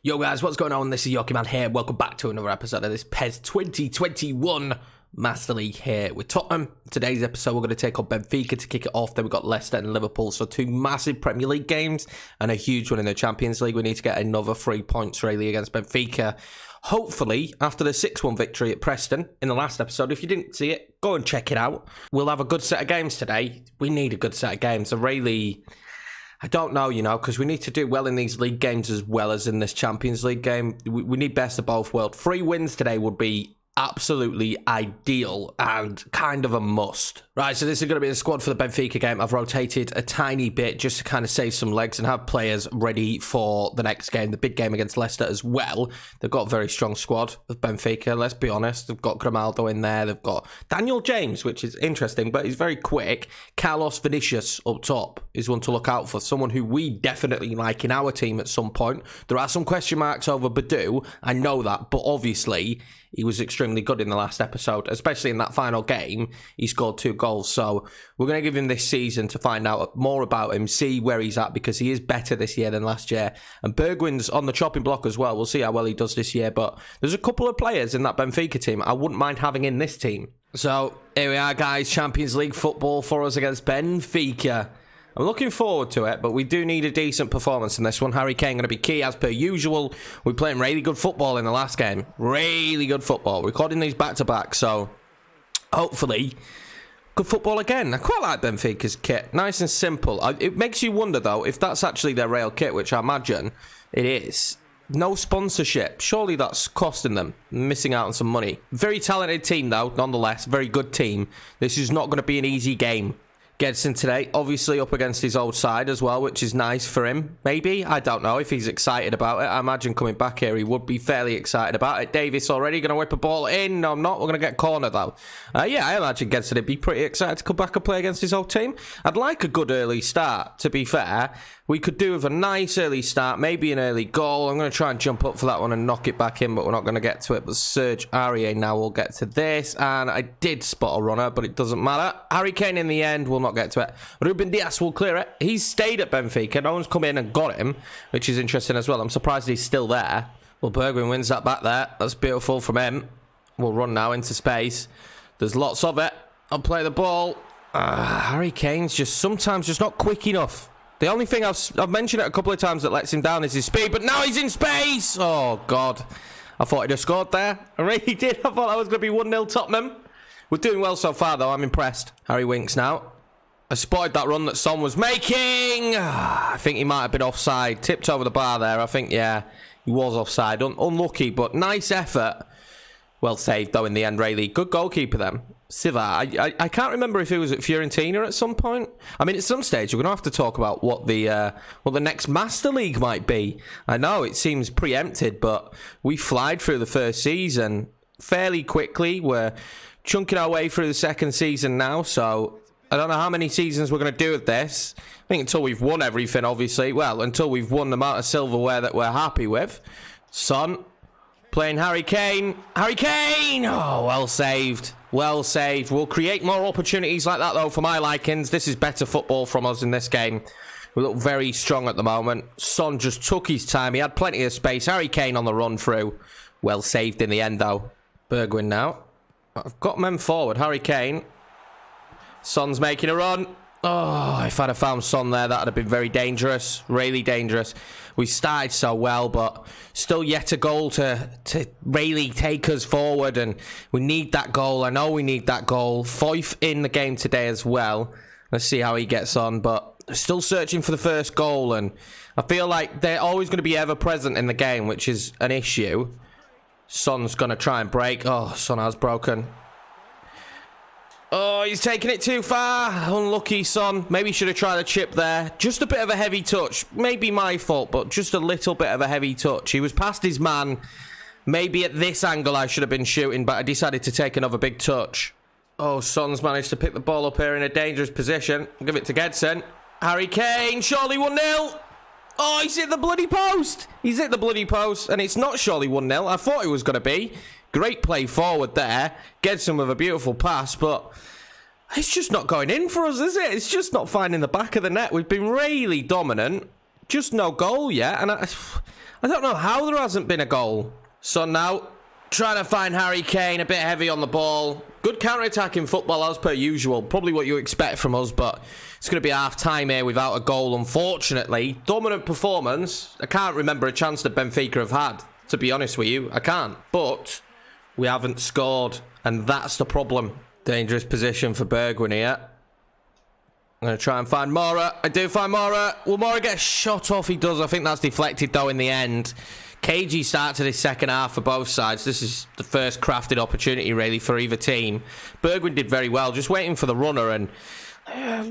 Yo guys, what's going on? This is Yoki Man here. Welcome back to another episode of this PES 2021 Master League here with Tottenham. Today's episode we're going to take on Benfica to kick it off. Then we've got Leicester and Liverpool. So two massive Premier League games and a huge one in the Champions League. We need to get another 3 points really against Benfica. Hopefully, after the 6-1 victory at Preston in the last episode, if you didn't see it, go and check it out. We'll have a good set of games today. We need a good set of games. I don't know, because we need to do well in these league games as well as in this Champions League game. We need best of both worlds. 3 wins today would be absolutely ideal and kind of a must. Right, so this is going to be the squad for the Benfica game. I've rotated a tiny bit just to kind of save some legs and have players ready for the next game, the big game against Leicester as well. They've got a very strong squad of Benfica, let's be honest. They've got Grimaldo in there. They've got Daniel James, which is interesting, but he's very quick. Carlos Vinicius up top is one to look out for, someone who we definitely like in our team at some point. There are some question marks over Badu, I know that, but obviously he was extremely good in the last episode, especially in that final game. He scored 2 goals, so we're going to give him this season to find out more about him, see where he's at, because he is better this year than last year. And Bergwijn's on the chopping block as well. We'll see how well he does this year, but there's a couple of players in that Benfica team I wouldn't mind having in this team. So here we are, guys. Champions League football for us against Benfica. I'm looking forward to it, but we do need a decent performance in this one. Harry Kane going to be key as per usual. We're playing really good football in the last game. Really good football. Recording these back-to-back, so hopefully good football again. I quite like Benfica's kit. Nice and simple. It makes you wonder, though, if that's actually their real kit, which I imagine it is. No sponsorship. Surely that's costing them. Missing out on some money. Very talented team, though, nonetheless. Very good team. This is not going to be an easy game. Gedson today, obviously up against his old side as well, which is nice for him. Maybe, I don't know if he's excited about it. I imagine coming back here, he would be fairly excited about it. Davis already going to whip a ball in. No, I'm not. We're going to get corner, though. Yeah, I imagine Gedson would be pretty excited to come back and play against his old team. I'd like a good early start, to be fair. We could do with a nice early start, maybe an early goal. I'm going to try and jump up for that one and knock it back in, but we're not going to get to it. But Serge Aurier now will get to this. And I did spot a runner, but it doesn't matter. Harry Kane in the end will not get to it. Ruben Dias will clear it. He's stayed at Benfica. No one's come in and got him, which is interesting as well. I'm surprised he's still there. Well, Bergwijn wins that back there. That's beautiful from him. We'll run now into space. There's lots of it. I'll play the ball. Harry Kane's just sometimes just not quick enough. The only thing I've mentioned it a couple of times that lets him down is his speed, but now he's in space! Oh, God. I thought he'd have scored there. I really did. I thought that was going to be 1-0 Tottenham. We're doing well so far, though. I'm impressed. Harry Winks now. I spotted that run that Son was making. I think he might have been offside. Tipped over the bar there. I think, yeah, he was offside. Unlucky, but nice effort. Well saved, though, in the end, really. Good goalkeeper, then. Siva, I can't remember if he was at Fiorentina at some point. I mean, at some stage, we're going to have to talk about what the next Master League might be. I know it seems preempted, but we flied through the first season fairly quickly. We're chunking our way through the second season now, so I don't know how many seasons we're going to do with this. I think until we've won everything, obviously. Well, until we've won the amount of silverware that we're happy with. Son, playing Harry Kane. Harry Kane! Oh, well saved. Well saved. We'll create more opportunities like that, though, for my likings. This is better football from us in this game. We look very strong at the moment. Son just took his time. He had plenty of space. Harry Kane on the run through. Well saved in the end, though. Bergwijn now. I've got men forward. Harry Kane. Son's making a run. Oh, if I'd have found Son there, that would have been very dangerous. Really dangerous. We started so well, but still yet a goal to really take us forward, and we need that goal. I know we need that goal. Foyth in the game today as well. Let's see how he gets on, but still searching for the first goal, and I feel like they're always going to be ever-present in the game, which is an issue. Son's going to try and break. Oh, Son has broken. Oh, he's taking it too far. Unlucky, Son. Maybe he should have tried a chip there. Just a bit of a heavy touch. Maybe my fault, but just a little bit of a heavy touch. He was past his man. Maybe at this angle I should have been shooting, but I decided to take another big touch. Oh, Son's managed to pick the ball up here in a dangerous position. I'll give it to Gedson. Harry Kane, surely 1-0. Oh, he's hit the bloody post. He's hit the bloody post, and it's not surely 1-0. I thought it was going to be. Great play forward there. Gedson with a beautiful pass, but it's just not going in for us, is it? It's just not finding the back of the net. We've been really dominant. just no goal yet. And I don't know how there hasn't been a goal. So now, trying to find Harry Kane, a bit heavy on the ball. Good counter-attacking football as per usual. Probably what you expect from us, but it's going to be half-time here without a goal, unfortunately. Dominant performance. I can't remember a chance that Benfica have had, to be honest with you. I can't. But we haven't scored, and that's the problem. Dangerous position for Bergwijn here. I'm going to try and find Mora. I do find Mora. Will Mora get shot off? He does. I think that's deflected, though, in the end. Cagey start to this second half for both sides. This is the first crafted opportunity, really, for either team. Bergwijn did very well, just waiting for the runner. And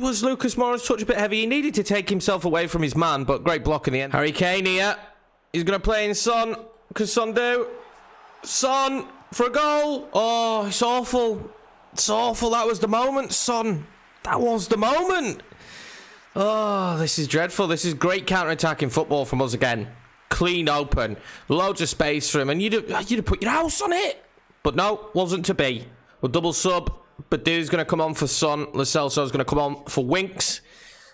was Lucas Moura's touch a bit heavy? He needed to take himself away from his man, but great block in the end. Harry Kane here. He's going to play in Son. Because Son do. Son for a goal. Oh, it's awful. It's awful. That was the moment, Son. That was the moment. Oh, this is dreadful. This is great counter-attacking football from us again. Clean open. Loads of space for him. And you'd have put your house on it. But no, wasn't to be. We'll double sub. Badou's going to come on for Son. Lo Celso's going to come on for Winks.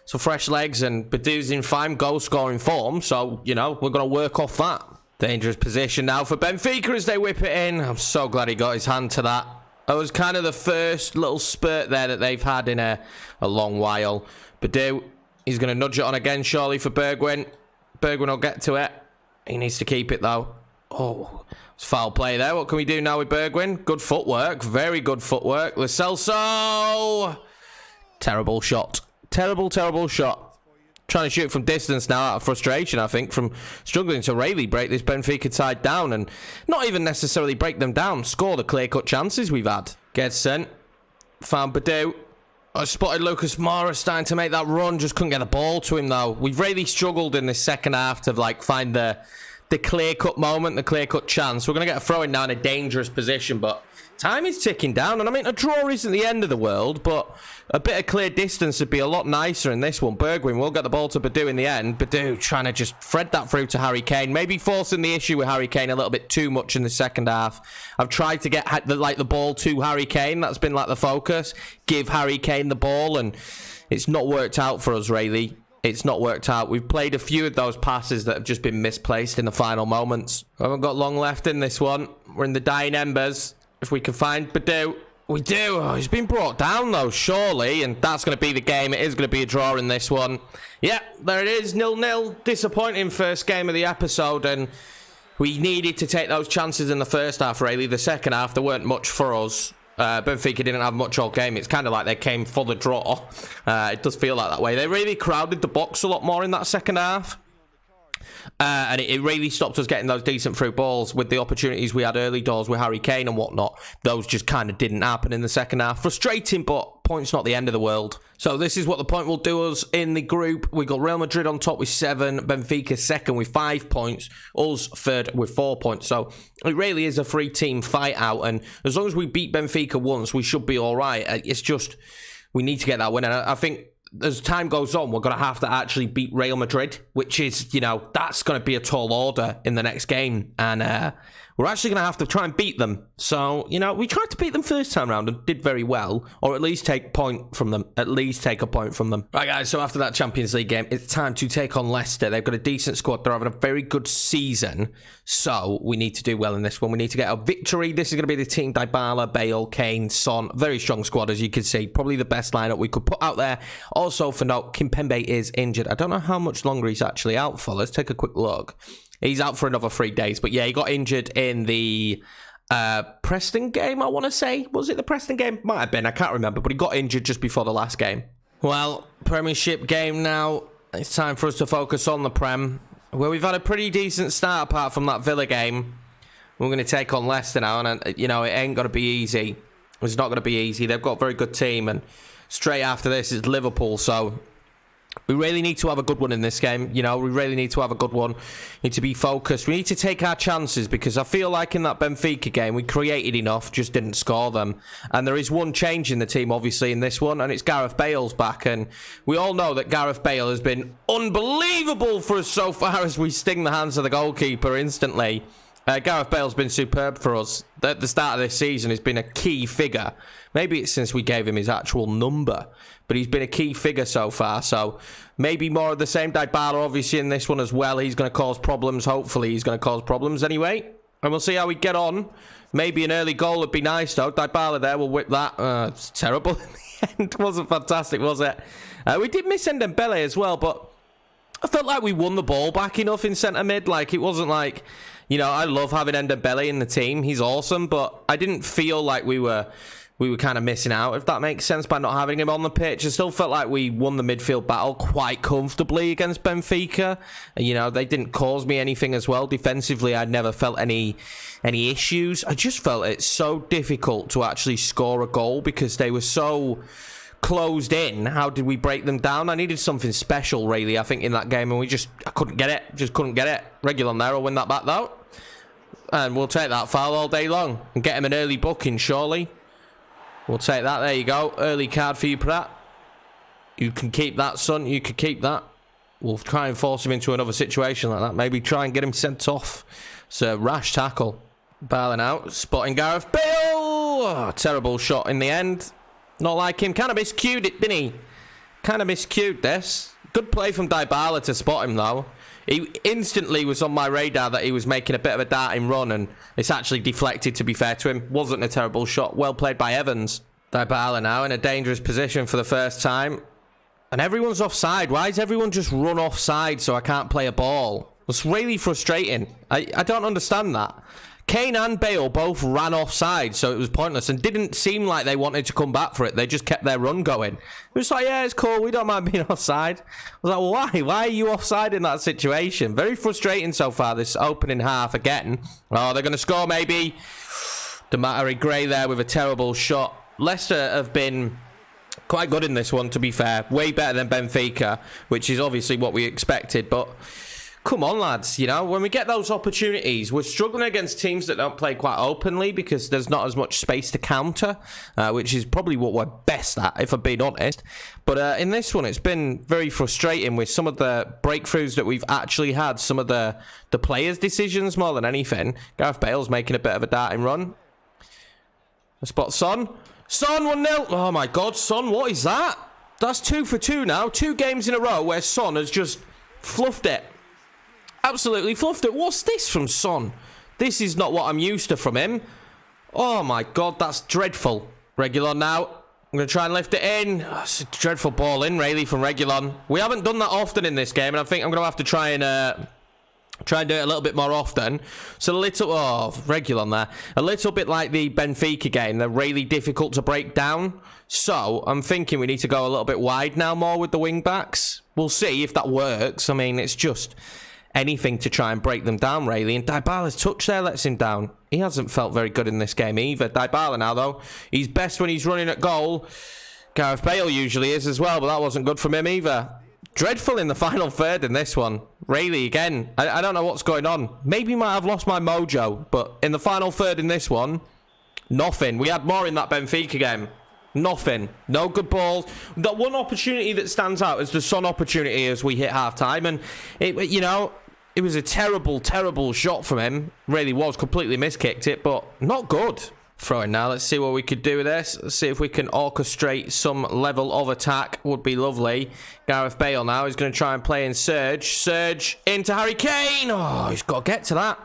So fresh legs. And Badou's in fine goal-scoring form. So, you know, we're going to work off that. Dangerous position now for Benfica as they whip it in. I'm so glad he got his hand to that. That was kind of the first little spurt there that they've had in a long while. Badou, he's going to nudge it on again, surely, for Bergwijn. Bergwijn will get to it. He needs to keep it, though. Oh, it's foul play there. What can we do now with Bergwijn? Good footwork. Very good footwork. Lo Celso! Terrible shot. Terrible, terrible shot. Trying to shoot from distance now out of frustration, I think, from struggling to really break this Benfica side down. And not even necessarily break them down. Score the clear-cut chances we've had. Gets sent. Found Badou. I spotted Lucas Moura starting to make that run. Just couldn't get the ball to him, though. We've really struggled in this second half to, like, find the clear-cut moment, the clear-cut chance. We're going to get a throw-in now in a dangerous position, but time is ticking down. And, I mean, a draw isn't the end of the world, but a bit of clear distance would be a lot nicer in this one. Bergwijn will get the ball to Badou in the end. Badou trying to just thread that through to Harry Kane. Maybe forcing the issue with Harry Kane a little bit too much in the second half. I've tried to get the ball to Harry Kane. That's been like the focus. Give Harry Kane the ball, and it's not worked out for us, really. It's not worked out. We've played a few of those passes that have just been misplaced in the final moments. We haven't got long left in this one. We're in the dying embers. If we can find Badou, we do. Oh, he's been brought down, though, surely. And that's going to be the game. It is going to be a draw in this one. Yeah, there it is. 0-0. Disappointing first game of the episode. And we needed to take those chances in the first half, really. The second half, there weren't much for us. Benfica didn't have much all game. It's kind of like they came for the draw. It does feel like that way. They really crowded the box a lot more in that second half. And it really stopped us getting those decent through balls with the opportunities we had early doors with Harry Kane and whatnot. Those just kind of didn't happen in the second half. Frustrating, but points not the end of the world. So this is what the point will do us in the group. We got Real Madrid on top with 7, Benfica second with 5 points, us third with 4 points. So it really is a 3-team fight out, and as long as we beat Benfica once, we should be all right. It's just we need to get that win, and I think as time goes on, we're going to have to actually beat Real Madrid, which is, you know, that's going to be a tall order in the next game. And we're actually going to have to try and beat them. So, you know, we tried to beat them first time round and did very well, or at least take a point from them. Right, guys, so after that Champions League game, it's time to take on Leicester. They've got a decent squad. They're having a very good season. So we need to do well in this one. We need to get a victory. This is going to be the team: Dybala, Bale, Kane, Son. Very strong squad, as you can see. Probably the best lineup we could put out there. Also, for note, Kimpembe is injured. I don't know how much longer he's actually out for. Let's take a quick look. He's out for another 3 days. But yeah, he got injured in the Preston game, I want to say. Was it the Preston game? Might have been. I can't remember. But he got injured just before the last game. Well, Premiership game now. It's time for us to focus on the Prem. Well, we've had a pretty decent start apart from that Villa game. We're going to take on Leicester now. And, you know, it ain't going to be easy. It's not going to be easy. They've got a very good team. And straight after this is Liverpool. So we really need to have a good one in this game. You know, we really need to have a good one. We need to be focused. We need to take our chances, because I feel like in that Benfica game, we created enough, just didn't score them. And there is one change in the team, obviously, in this one, and it's Gareth Bale's back. And we all know that Gareth Bale has been unbelievable for us so far as we sting the hands of the goalkeeper instantly. Gareth Bale's been superb for us. At the start of this season, he's been a key figure. Maybe it's since we gave him his actual number, but he's been a key figure so far. So maybe more of the same. Dybala obviously in this one as well. He's going to cause problems. Hopefully he's going to cause problems anyway. And we'll see how we get on. Maybe an early goal would be nice though. Dybala there will whip that. It's terrible in the end. Wasn't fantastic, was it? We did miss Dembele as well, but I felt like we won the ball back enough in centre mid. Like, it wasn't like, you know, I love having Dembele in the team. He's awesome, but I didn't feel like we were kind of missing out, if that makes sense, by not having him on the pitch. I still felt like we won the midfield battle quite comfortably against Benfica. You know, they didn't cause me anything as well. Defensively, I'd never felt any issues. I just felt it's so difficult to actually score a goal because they were so closed in. How did we break them down? I needed something special, really, I think, in that game, and I couldn't get it. Just couldn't get it. Reguilón there will win that back, though. And we'll take that foul all day long and get him an early booking, surely. We'll take that. There you go. Early card for you, Pratt. You can keep that, son. You can keep that. We'll try and force him into another situation like that. Maybe try and get him sent off. It's a rash tackle. Bailing out. Spotting Gareth Bale. Oh, terrible shot in the end. Not like him. Kind of miscued it, didn't he? Kind of miscued this. Good play from Dybala to spot him, though. He instantly was on my radar that he was making a bit of a darting run, and it's actually deflected, to be fair to him. Wasn't a terrible shot. Well played by Evans. Dybala now in a dangerous position for the first time. And everyone's offside. Why is everyone just run offside so I can't play a ball? It's really frustrating. I don't understand that. Kane and Bale both ran offside, so it was pointless, and didn't seem like they wanted to come back for it. They just kept their run going. It was like, yeah, it's cool, we don't mind being offside. I was like, well, why? Why are you offside in that situation? Very frustrating so far, this opening half again. Oh, they're going to score, maybe. Demarai Gray there with a terrible shot. Leicester have been quite good in this one, to be fair. Way better than Benfica, which is obviously what we expected, but come on, lads, you know, when we get those opportunities, we're struggling against teams that don't play quite openly because there's not as much space to counter, which is probably what we're best at, if I'm being honest. But in this one, it's been very frustrating with some of the breakthroughs that we've actually had, some of the players' decisions more than anything. Gareth Bale's making a bit of a darting run. A spot Son. Son, 1-0. Oh, my God, Son, what is that? That's 2 for 2 now. 2 games in a row where Son has just fluffed it. Absolutely fluffed it. What's this from Son? This is not what I'm used to from him. Oh my God, that's dreadful. Reguilón now. I'm going to try and lift it in. Oh, it's a dreadful ball in, really, from Reguilón. We haven't done that often in this game, and I think I'm going to have to try and do it a little bit more often. So a little... Oh, Reguilón there. A little bit like the Benfica game. They're really difficult to break down. So I'm thinking we need to go a little bit wide now more with the wing-backs. We'll see if that works. I mean, it's just anything to try and break them down, really. And Dybala's touch there lets him down. He hasn't felt very good in this game either. Dybala now, though. He's best when he's running at goal. Gareth Bale usually is as well, but that wasn't good from him either. Dreadful in the final third in this one. Really, again, I don't know what's going on. Maybe might have lost my mojo, but in the final third in this one, nothing. We had more in that Benfica game. Nothing. No good balls. The one opportunity that stands out is the Son opportunity as we hit half-time, and you know, it was a terrible, terrible shot from him. Really was. Completely miskicked it, but not good. Throwing now. Let's see what we could do with this. Let's see if we can orchestrate some level of attack. Would be lovely. Gareth Bale now. He's going to try and play in Serge. Serge into Harry Kane. Oh, he's got to get to that.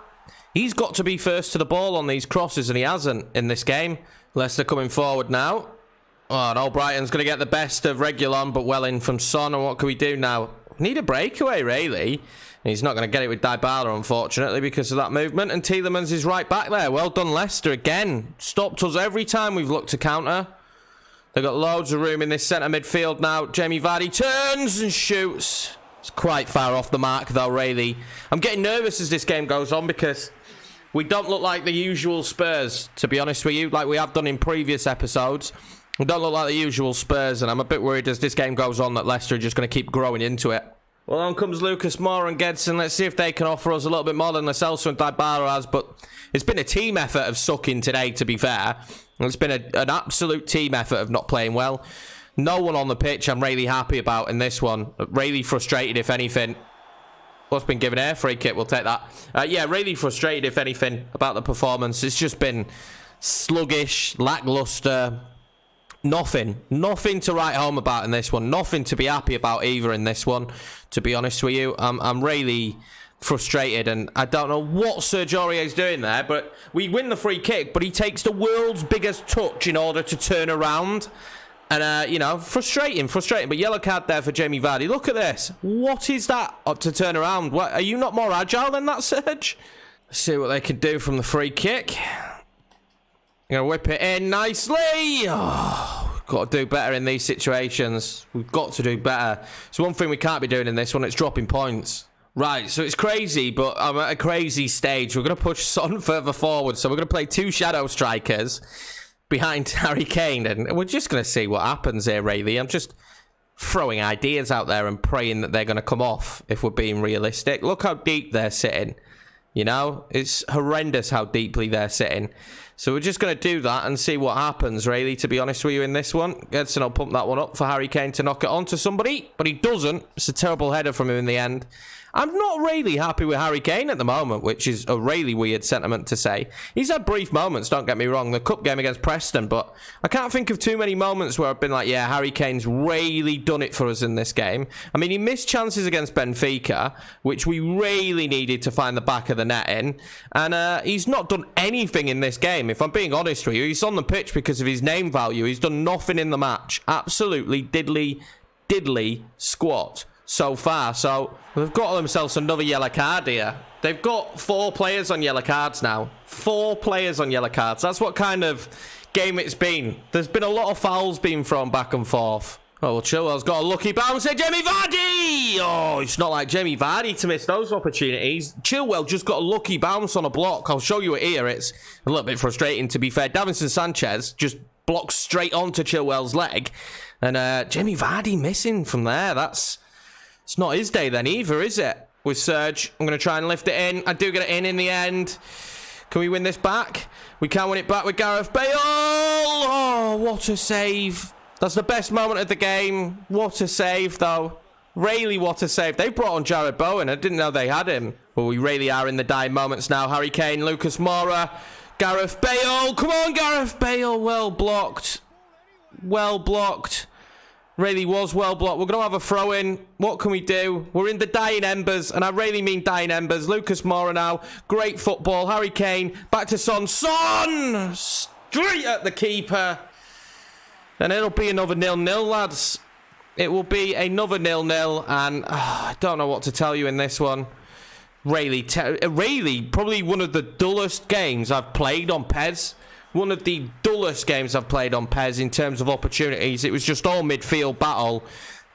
He's got to be first to the ball on these crosses, and he hasn't in this game. Leicester coming forward now. Oh, and Albrighton's going to get the best of Reguilón, but well in from Son. And what can we do now? Need a breakaway, really. He's not going to get it with Dybala, unfortunately, because of that movement. And Tielemans is right back there. Well done, Leicester, again. Stopped us every time we've looked to counter. They've got loads of room in this centre midfield now. Jamie Vardy turns and shoots. It's quite far off the mark, though, really. I'm getting nervous as this game goes on because we don't look like the usual Spurs, to be honest with you, like we have done in previous episodes. We don't look like the usual Spurs, and I'm a bit worried as this game goes on that Leicester are just going to keep growing into it. Well, on comes Lucas Moura and Gedson. Let's see if they can offer us a little bit more than Lo Celso and Dybala has. But it's been a team effort of sucking today, to be fair. It's been an absolute team effort of not playing well. No one on the pitch I'm really happy about in this one. Really frustrated, if anything. What's been given here? Free kick. We'll take that. Yeah, really frustrated, if anything, about the performance. It's just been sluggish, lackluster. Nothing to write home about in this one. Nothing to be happy about either in this one, to be honest with you. I'm really frustrated, and I don't know what Sergio Aurier's doing there, but we win the free kick, but he takes the world's biggest touch in order to turn around. And, you know, frustrating. But yellow card there for Jamie Vardy. Look at this. What is that to turn around? What, are you not more agile than that, Serge? Let's see what they can do from the free kick. Gonna whip it in nicely. Oh, we've got to do better in these situations. We've got to do better. It's one thing we can't be doing in this one. It's dropping points. Right, so it's crazy, but I'm at a crazy stage. We're going to push Son further forward. So we're going to play 2 shadow strikers behind Harry Kane. And we're just going to see what happens here, really. I'm just throwing ideas out there and praying that they're going to come off, if we're being realistic. Look how deep they're sitting. You know, it's horrendous how deeply they're sitting. So we're just going to do that and see what happens, really, to be honest with you, in this one. Gedson will pump that one up for Harry Kane to knock it onto somebody, but he doesn't. It's a terrible header from him in the end. I'm not really happy with Harry Kane at the moment, which is a really weird sentiment to say. He's had brief moments, don't get me wrong, the cup game against Preston, but I can't think of too many moments where I've been like, yeah, Harry Kane's really done it for us in this game. I mean, he missed chances against Benfica, which we really needed to find the back of the net in, and he's not done anything in this game, if I'm being honest with you. He's on the pitch because of his name value. He's done nothing in the match. Absolutely diddly squat so far. So they've got themselves another yellow card here. They've got 4 players on yellow cards now. 4 players on yellow cards. That's what kind of game it's been. There's been a lot of fouls being thrown back and forth. Oh, well, Chilwell's got a lucky bounce here. Jamie Vardy! Oh, it's not like Jamie Vardy to miss those opportunities. Chilwell just got a lucky bounce on a block. I'll show you it here. It's a little bit frustrating, to be fair. Davinson Sanchez just blocks straight onto Chilwell's leg. And Jamie Vardy missing from there. It's not his day then either, is it? With Serge, I'm going to try and lift it in. I do get it in the end. Can we win this back? We can win it back with Gareth Bale. Oh, what a save. That's the best moment of the game. What a save, though. Really, what a save. They brought on Jared Bowen. I didn't know they had him. Well, we really are in the dying moments now. Harry Kane, Lucas Moura, Gareth Bale. Come on, Gareth Bale. Well blocked. Well blocked. Really was well blocked. We're going to have a throw in. What can we do? We're in the dying embers, and I really mean dying embers. Lucas Moura now. Great football. Harry Kane. Back to Son. Son! Straight at the keeper. And it'll be another 0-0, lads. It will be another 0-0, and I don't know what to tell you in this one. Really, probably one of the dullest games I've played on PES. One of the dullest games I've played on PES in terms of opportunities. It was just all midfield battle.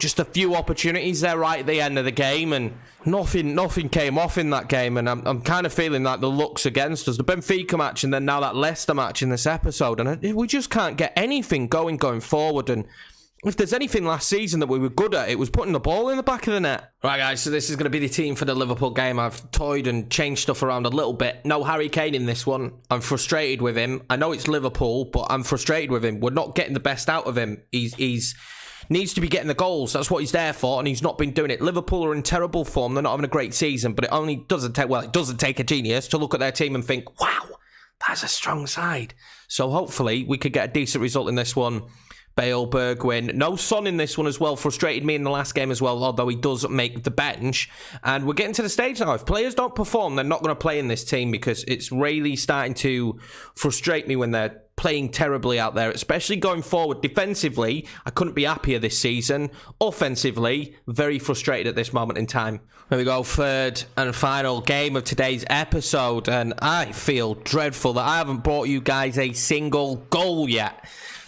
Just a few opportunities there right at the end of the game, and nothing came off in that game. And I'm kind of feeling like the luck's against us. The Benfica match and then now that Leicester match in this episode. And we just can't get anything going forward. And if there's anything last season that we were good at, it was putting the ball in the back of the net. Right, guys, so this is going to be the team for the Liverpool game. I've toyed and changed stuff around a little bit. No Harry Kane in this one. I'm frustrated with him. I know it's Liverpool, but I'm frustrated with him. We're not getting the best out of him. He's needs to be getting the goals. That's what he's there for, and he's not been doing it. Liverpool are in terrible form. They're not having a great season, but it doesn't take a genius to look at their team and think, wow, that's a strong side. So hopefully we could get a decent result in this one. Bale, Bergwijn. No Son in this one as well. Frustrated me in the last game as well, although he does make the bench. And we're getting to the stage now. If players don't perform, they're not going to play in this team, because it's really starting to frustrate me when they're playing terribly out there, especially going forward. Defensively, I couldn't be happier this season. Offensively, very frustrated at this moment in time. Here we go, third and final game of today's episode, and I feel dreadful that I haven't brought you guys a single goal yet.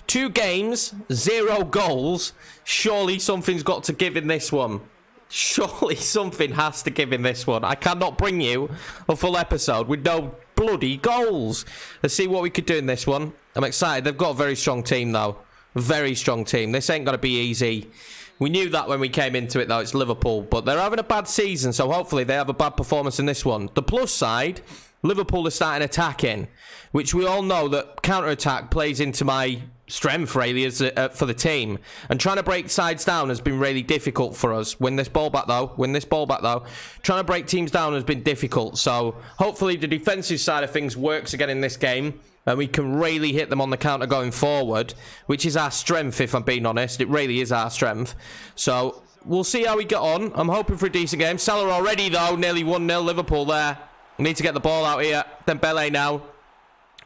2 games, 0 goals. Surely something's got to give in this one. Surely something has to give in this one. I cannot bring you a full episode with no bloody goals. Let's see what we could do in this one. I'm excited. They've got a very strong team, though. Very strong team. This ain't going to be easy. We knew that when we came into it, though. It's Liverpool. But they're having a bad season, so hopefully they have a bad performance in this one. The plus side, Liverpool are starting attacking, which we all know that counter-attack plays into my strength, really, is for the team. And trying to break sides down has been really difficult for us. Win this ball back, though. Trying to break teams down has been difficult. So hopefully the defensive side of things works again in this game. And we can really hit them on the counter going forward, which is our strength, if I'm being honest. It really is our strength. So we'll see how we get on. I'm hoping for a decent game. Salah already, though. Nearly 1-0 Liverpool there. We need to get the ball out here. Dembele now.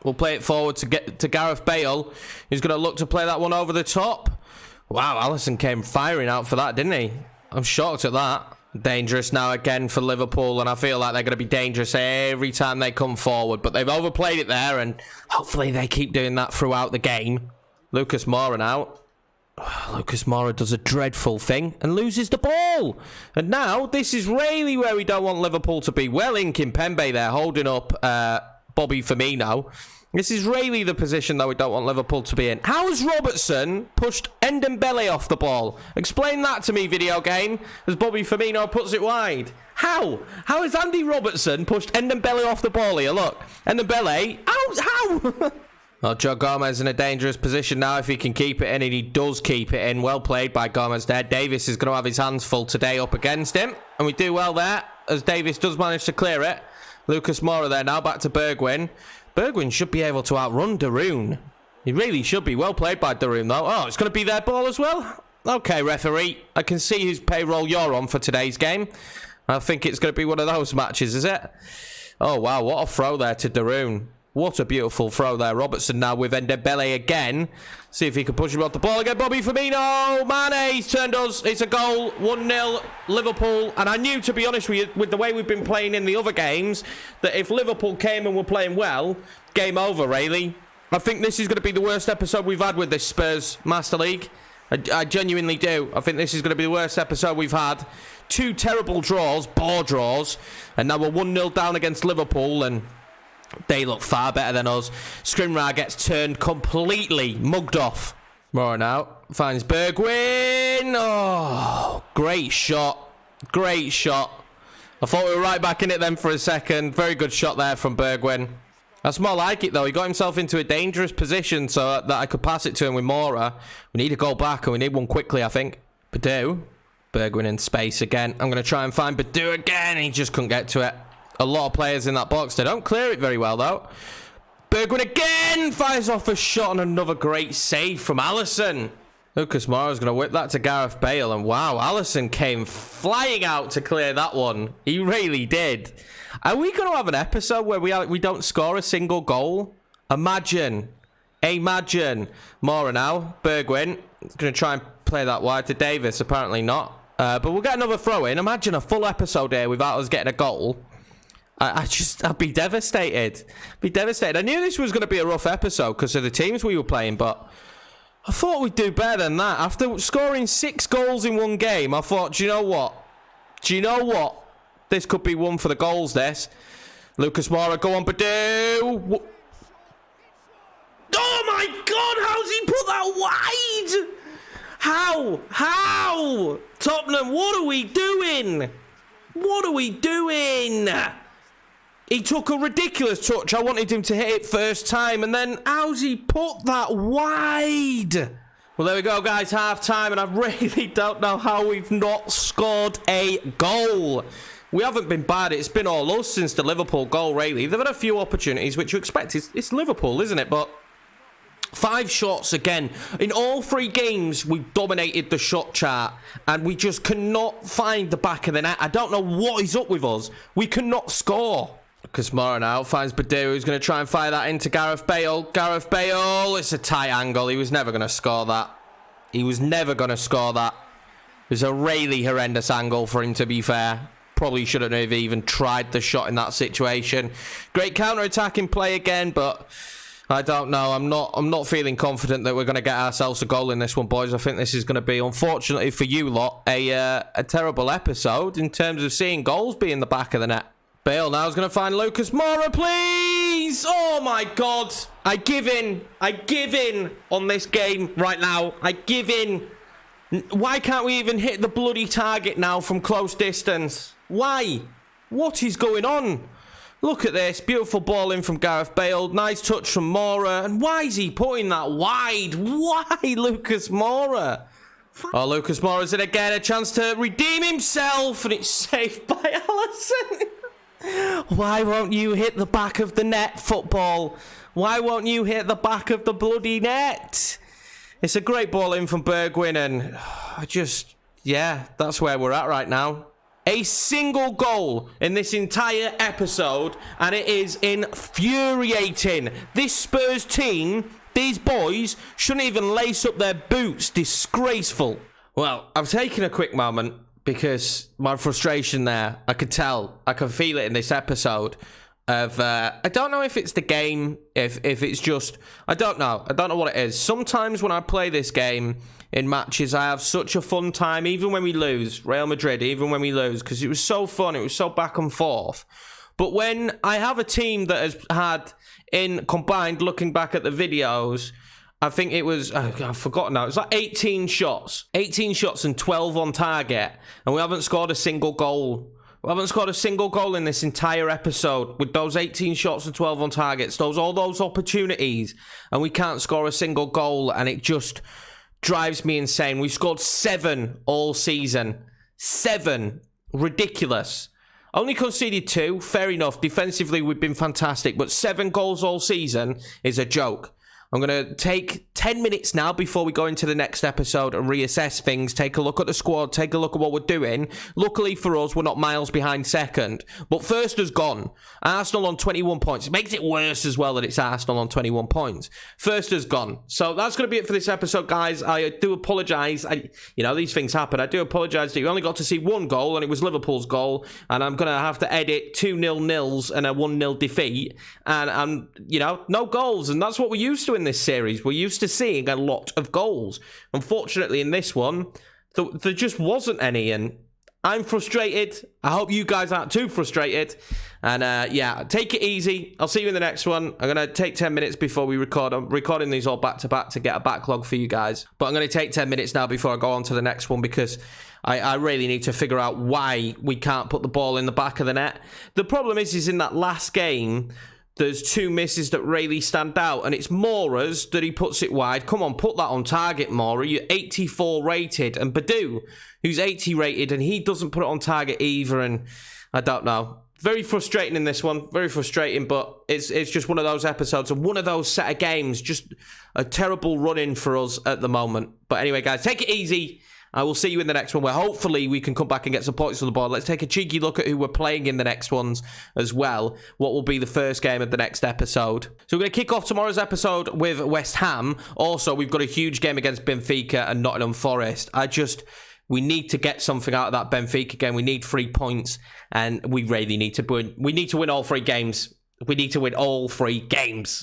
We'll play it forward to Gareth Bale. He's going to look to play that one over the top. Wow, Alisson came firing out for that, didn't he? I'm shocked at that. Dangerous now again for Liverpool, and I feel like they're going to be dangerous every time they come forward. But they've overplayed it there, and hopefully they keep doing that throughout the game. Lucas Moura now. Lucas Moura does a dreadful thing and loses the ball. And now, this is really where we don't want Liverpool to be. Well in Kimpembe there, holding up Bobby Firmino. This is really the position that we don't want Liverpool to be in. How has Robertson pushed Ndombele off the ball? Explain that to me, video game, as Bobby Firmino puts it wide. How? How has Andy Robertson pushed Ndombele off the ball here? Look, Ndombele, how? Well, Joe Gomez in a dangerous position now if he can keep it in, and he does keep it in. Well played by Gomez there. Davis is going to have his hands full today up against him, and we do well there as Davis does manage to clear it. Lucas Moura there now, back to Bergwijn. Bergwijn should be able to outrun Darun. He really should be. Well played by Darun, though. Oh, it's going to be their ball as well? Okay, referee. I can see whose payroll you're on for today's game. I think it's going to be one of those matches, is it? Oh, wow. What a throw there to Darun. What a beautiful throw there. Robertson now with Ndombele again. See if he can push him off the ball again. Bobby Firmino. Mane, he's turned us. It's a goal. 1-0 Liverpool. And I knew, to be honest with the way we've been playing in the other games, that if Liverpool came and were playing well, game over, really. I think this is going to be the worst episode we've had with this Spurs Master League. I genuinely do. I think this is going to be the worst episode we've had. 2 terrible draws, bore draws. And now we're 1-0 down against Liverpool, and they look far better than us. Skriniar gets turned completely, mugged off. Moura now finds Bergwijn. Oh, great shot. Great shot. I thought we were right back in it then for a second. Very good shot there from Bergwijn. That's more like it, though. He got himself into a dangerous position so that I could pass it to him with Moura. We need to go back, and we need one quickly, I think. Badu. Bergwijn in space again. I'm going to try and find Badu again. He just couldn't get to it. A lot of players in that box. They don't clear it very well, though. Bergwijn again fires off a shot, and another great save from Alisson. Lucas Moura is going to whip that to Gareth Bale, and wow, Alisson came flying out to clear that one. He really did. Are we going to have an episode where we don't score a single goal? Imagine. Moura now. Bergwijn is going to try and play that wide to Davis. Apparently not. But we'll get another throw in. Imagine a full episode here without us getting a goal. I'd be devastated. I knew this was going to be a rough episode because of the teams we were playing, but I thought we'd do better than that. After scoring 6 goals in one game, I thought, do you know what? This could be one for the goals, this. Lucas Moura, go on, Badu. Oh my God, how's he put that wide? How? Tottenham, what are we doing? He took a ridiculous touch. I wanted him to hit it first time, and then how's he put that wide? Well, there we go, guys. Half time, and I really don't know how we've not scored a goal. We haven't been bad. It's been all us since the Liverpool goal, really. They've had a few opportunities, which you expect. It's Liverpool, isn't it? But 5 shots again. In all 3 games, we've dominated the shot chart, and we just cannot find the back of the net. I don't know what is up with us. We cannot score. Lucas Moura now finds Badu, who's going to try and fire that into Gareth Bale. Gareth Bale, it's a tight angle. He was never going to score that. It was a really horrendous angle for him, to be fair. Probably shouldn't have even tried the shot in that situation. Great counter-attacking play again, but I don't know. I'm not feeling confident that we're going to get ourselves a goal in this one, boys. I think this is going to be, unfortunately for you lot, a terrible episode in terms of seeing goals be in the back of the net. Bale now is going to find Lucas Moura, please! Oh my God! I give in on this game right now. I give in. Why can't we even hit the bloody target now from close distance? Why? What is going on? Look at this. Beautiful ball in from Gareth Bale. Nice touch from Moura. And why is he putting that wide? Why, Lucas Moura? Oh, Lucas Moura's in again. A chance to redeem himself. And it's saved by Alisson. Why won't you hit the back of the net, football? Why won't you hit the back of the bloody net? It's a great ball in from Bergwijn. And yeah, that's where we're at right now. A single goal in this entire episode, and it is infuriating. This Spurs team, these boys, shouldn't even lace up their boots. Disgraceful. Well, I've taken a quick moment because my frustration there, I could tell, I can feel it in this episode. I don't know if it's the game, if it's just, I don't know what it is. Sometimes when I play this game in matches, I have such a fun time, even when we lose, Real Madrid, even when we lose, because it was so fun, it was so back and forth. But when I have a team that has had, in combined, looking back at the videos, I think it was, I've forgotten now, it was like 18 shots and 12 on target, and we haven't scored a single goal. We haven't scored a single goal in this entire episode with those 18 shots and 12 on targets, all those opportunities, and we can't score a single goal, and it just drives me insane. We've scored 7 all season. 7. Ridiculous. Only conceded 2. Fair enough. Defensively, we've been fantastic, but 7 goals all season is a joke. I'm going to take 10 minutes now before we go into the next episode and reassess things, take a look at the squad, take a look at what we're doing. Luckily for us, we're not miles behind second. But first has gone. Arsenal on 21 points. It makes it worse as well that it's Arsenal on 21 points. First has gone. So that's going to be it for this episode, guys. I do apologise. These things happen. I do apologise that you only got to see 1 goal, and it was Liverpool's goal. And I'm going to have to edit 2-0 nils and a 1-0 defeat. And no goals. And that's what we're used to in this series. We're used to seeing a lot of goals. Unfortunately, in this one, there just wasn't any, and I'm frustrated. I hope you guys aren't too frustrated. And take it easy. I'll see you in the next one. I'm going to take 10 minutes before we record. I'm recording these all back to back to get a backlog for you guys. But I'm going to take 10 minutes now before I go on to the next one, because I really need to figure out why we can't put the ball in the back of the net. The problem is in that last game, there's 2 misses that really stand out, and it's Moura's that he puts it wide. Come on, put that on target, Moura. You're 84 rated, and Badu, who's 80 rated, and he doesn't put it on target either, and I don't know. Very frustrating in this one, very frustrating, but it's just one of those episodes and one of those set of games, just a terrible run-in for us at the moment. But anyway, guys, take it easy. I will see you in the next one, where hopefully we can come back and get some points on the board. Let's take a cheeky look at who we're playing in the next ones as well. What will be the first game of the next episode. So we're going to kick off tomorrow's episode with West Ham. Also, we've got a huge game against Benfica and Nottingham Forest. We need to get something out of that Benfica game. We need 3 points, and we really need to win. We need to win all 3 games. We need to win all 3 games.